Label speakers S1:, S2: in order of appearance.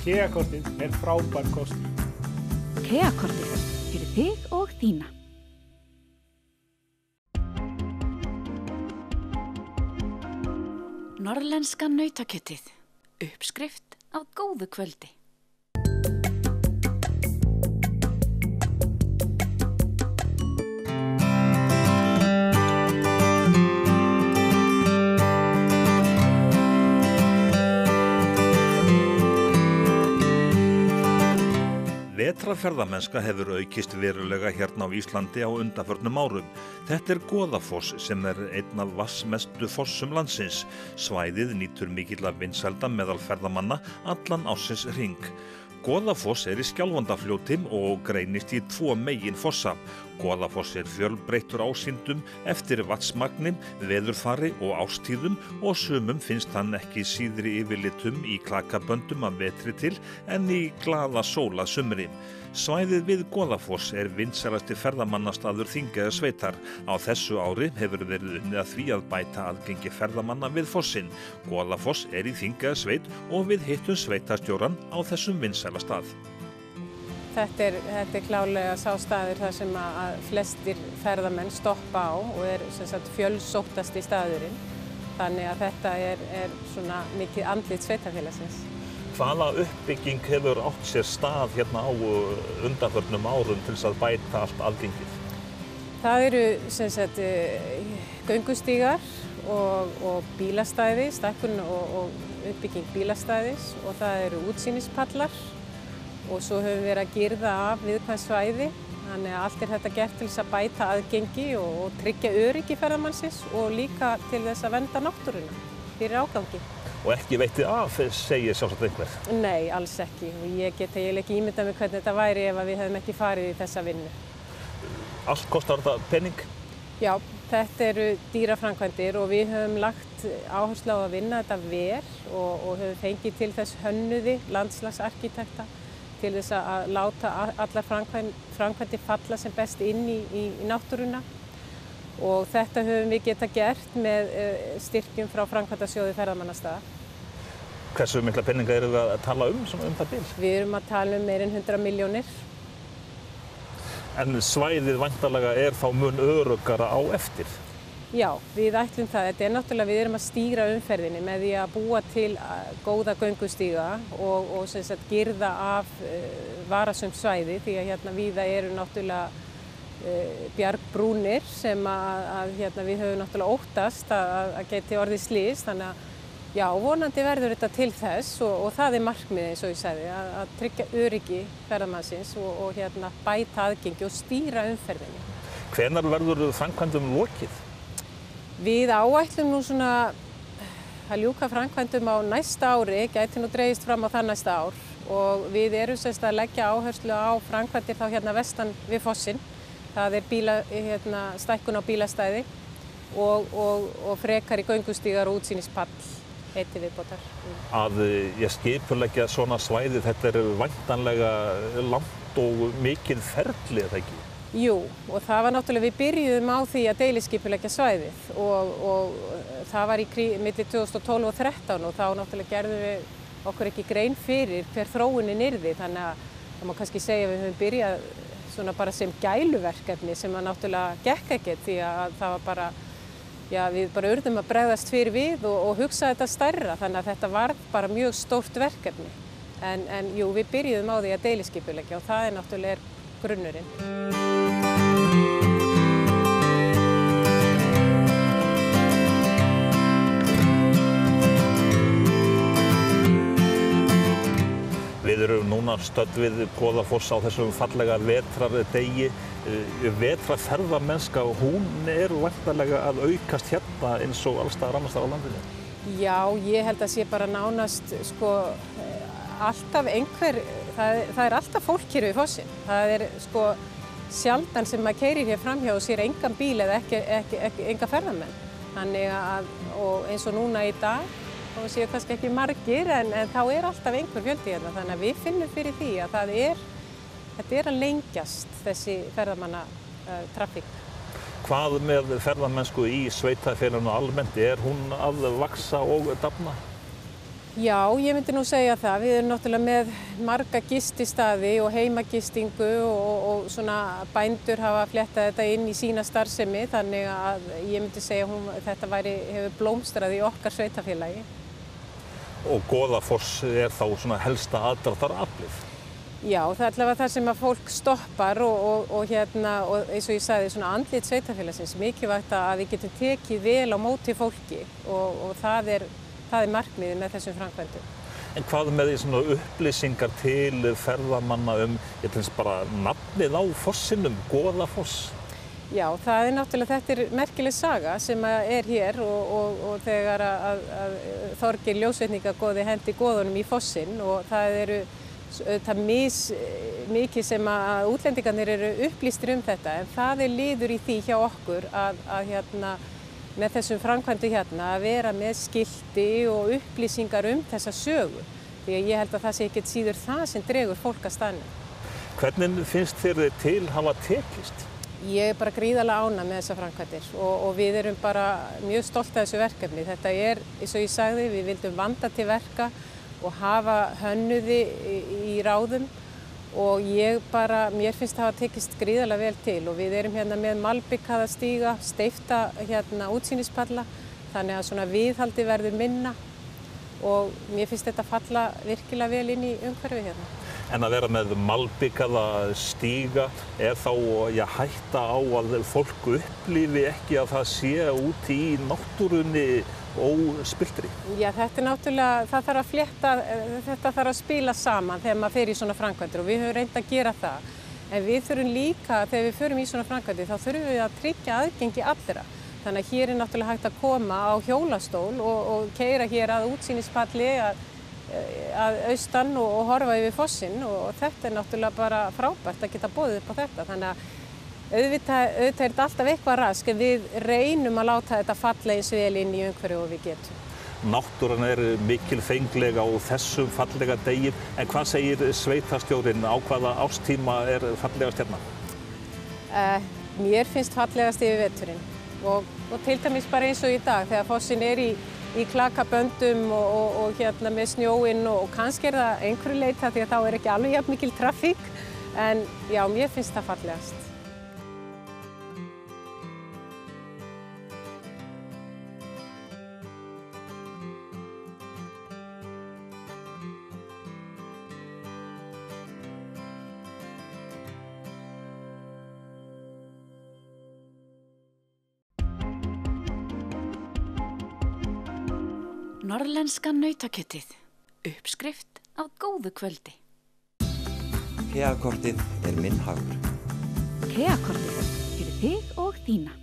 S1: KEA-kortið frábær kostur.
S2: KEA-kortið fyrir þig og þína. Norðlenska nautakjötið. Uppskrift á góðu kvöldi.
S3: Vetrarferðamennska hefur aukist verulega hérna á Íslandi á undanförnum árum. Þetta Goðafoss sem einn af vatnsmestu fossum landsins. Svæðið nýtur mikilla vinsælda meðal ferðamanna allan ársins hring. Goðafoss í Skjálfandafljóti og greinist í 2 meginfossa. Goðafoss fjölbreyttur ásýndum eftir vatnsmagni, veðurfari og árstíðum og sumum finnst hann ekki síðri yfirlitum í klakaböndum að vetri til en í glaða sóla sumri. Svæðið við Goðafoss vinsælasti ferðamannastaður Þingeyjarsveitar. Á þessu ári hefur verið unnið að því að bæta aðgengi ferðamanna við fossinn. Goðafoss í Þingeyjarsveit og við hittum sveitarstjórann á þessum vinsæla stað.
S4: Þetta er klálega sá staður þar sem að flestir ferðamenn stoppa á og sem sagt fjölsóttasti staðurinn. Þannig að þetta er svona mikið andlit sveitarfélagsins.
S3: Hvaða uppbygging hefur átt sér stað hérna á undanförnum árum til þess að bæta allt aðgengið? Það
S4: eru sem sagt göngustígar og bílastæði, stækkun og uppbygging bílastæðis og það eru útsýnispallar og svo höfum við verið að girða af viðkvæm svæði. Þannig að allt þetta gert til þess að bæta aðgengi og tryggja öryggi ferðamannsins og líka til þess að vernda náttúruna fyrir ágangi.
S3: Og ekki veitti af, segir sjálfsagt einhver?
S4: Nei, alls ekki. Ég get eiginlega ekki ímyndað mig hvernig þetta væri ef við hefðum ekki farið í þessa vinnu.
S3: Allt kostar þetta pening?
S4: Já, þetta eru dýraframkvæmdir og við höfum lagt áherslu á að vinna þetta vel og höfum fengið til þess hönnuði, landslagsarkitekta, til þess að láta allar framkvæmdir falla sem best inn í náttúruna. Og þetta höfum við geta gert með styrkjum frá framkvæmdasjóði ferðamannastaða.
S3: Hversu mikla peninga eru við að tala um það bil?
S4: Við erum að tala um meira en 100 milljónir.
S3: En svæðið væntanlega þá mun öruggara á eftir?
S4: Já, við ætlum það. Þetta náttúrulega við erum að stýra umferðinni með því að búa til góða göngustíga og sem sagt girða af varasöm svæði því að hérna víða eru náttúrulega bjargbrúnir sem við höfum náttúrulega óttast að geti orðið slys. Þannig að já, vonandi verður þetta til þess og það markmiðið eins og ég sagði að tryggja öryggi ferðamannsins og bæta aðgengi og stýra umferðinni.
S3: Hvenær verður framkvæmdum lokið?
S4: Við áætlum nú svona að ljúka framkvæmdum á næsta ári, gæti nú dregist fram á það næsta ár og við erum sem sagt að leggja áherslu á framkvæmdir þá vestan við fossinn. Það stækkun á bílastæði og frekari göngustígar og útsýnispall til viðbótar.
S3: Að skipuleggja svona svæði, þetta væntanlega langt og mikið ferli, eða ekki?
S4: Jú, og það var náttúrulega, við byrjuðum á því að deiliskipuleggja svæðið og það var milli 2012 og 2013 og þá náttúrulega gerðum við okkur ekki grein fyrir hver þróunin yrði, þannig að það má kannski segja að við höfum byrjað svona bara sem gæluverkefni sem náttúrulega gekk ekkert því að það var bara, við bara urðum að bregðast fyrir við og hugsa þetta stærra þannig að þetta var bara mjög stórt verkefni. En jú, við byrjuðum á því að deiliskipuleggja og það náttúrulega grunnurinn.
S3: Við erum núna stödd við Goðafoss á þessum fallega vetrardegi. Vetrarferðamennska, hún væntanlega að aukast hérna eins og alls staðar annars staðar á landinu?
S4: Já, ég held að sé bara nánast alltaf einhver, það alltaf fólk hér við fossinn. Það sjaldan sem maður keyrir hér framhjá og sér engan bíl eða enga ferðamenn. Þannig að, og eins og núna í dag, og séu kannski ekki margir en þá alltaf einhver fjöldi hérna. Þannig að við finnum fyrir því að þetta að lengjast þessi ferðamannatrafík.
S3: Hvað með ferðamennsku í sveitarfélaginu almennt? Hún að vaxa og dafna?
S4: Já, ég myndi nú segja það. Við erum náttúrulega með marga gististaði og heimagistingu og svona bændur hafa fléttað þetta inn í sína starfsemi þannig að ég myndi segja að þetta hefur blómstrað í okkar sveitarfélagi.
S3: Og Goðafoss þá svona helsta aðdráttaraflið?
S4: Já, það allavega það sem að fólk stoppar og eins og ég sagði svona andlit sveitarfélagsins, mikilvægt að við getum tekið vel á móti fólki og það er markmiðið með þessum framkvæmdum.
S3: En hvað með því svona upplýsingar til ferðamanna bara nafnið á fossinum, Goðafoss? Já,
S4: það náttúrulega, þetta merkileg saga sem er hér og þegar að Þorgeir ljósvetningagoði hendi goðunum í fossin og það eru mikið sem að útlendingarnir eru upplýstir þetta en það liður í því hjá okkur að með þessum framkvæmdu að vera með skilti og upplýsingar þessa sögu. Því að ég held að það sé ekkert síður það sem dregur fólk að staðnum.
S3: Hvernig finnst þér til hafa tekist?
S4: Ég bara gríðarlega ánægð með þessa framkvæmdir og við erum bara mjög stolt af þessu verkefni. Þetta eins og ég sagði, við vildum vanda til verka og hafa hönnuði í ráðum og mér finnst það hafa tekist gríðarlega vel til og við erum með malbikaða stíga, steypta útsýnispalla þannig að svona viðhaldi verður minna og mér finnst þetta falla virkilega vel inn í umhverfið hérna.
S3: En að vera með malbikaða stíga þá hætta á að fólk upplifi ekki að það sé úti í náttúrunni óspilltri?
S4: Já, þetta náttúrulega, það þarf að flétta, þetta þarf að spila saman þegar maður fer í svona framkvæmdir og við höfum reynt að gera það. En við þurfum líka, þegar við förum í svona framkvæmdir, þá þurfum við að tryggja aðgengi allra. Þannig að hér náttúrulega hægt að koma á hjólastól og keyra hér að útsýnispalli að austan og horfa yfir fossinn og þetta náttúrulega bara frábært að geta boðið upp á þetta. Þannig að auðvitað þetta alltaf eitthvað rask en við reynum að láta þetta falla eins vel inn í umhverfið og við getum.
S3: Náttúran mikilfengleg á þessum fallega degi, en hvað segir sveitarstjórinn á hvaða árstíma fallegast hérna?
S4: Mér finnst fallegast yfir veturinn og til dæmis bara eins og í dag þegar fossinn í klakaböndum og með snjóinn og kannski það einhverju leyti því að þá ekki alveg jafn mikil trafík en já, mér finnst það fallegast.
S2: Norðlenska nautakjötið. Uppskrift af góðu kvöldi.
S5: KEA-kortið minn hagur.
S2: KEA-kortið fyrir þig og þína.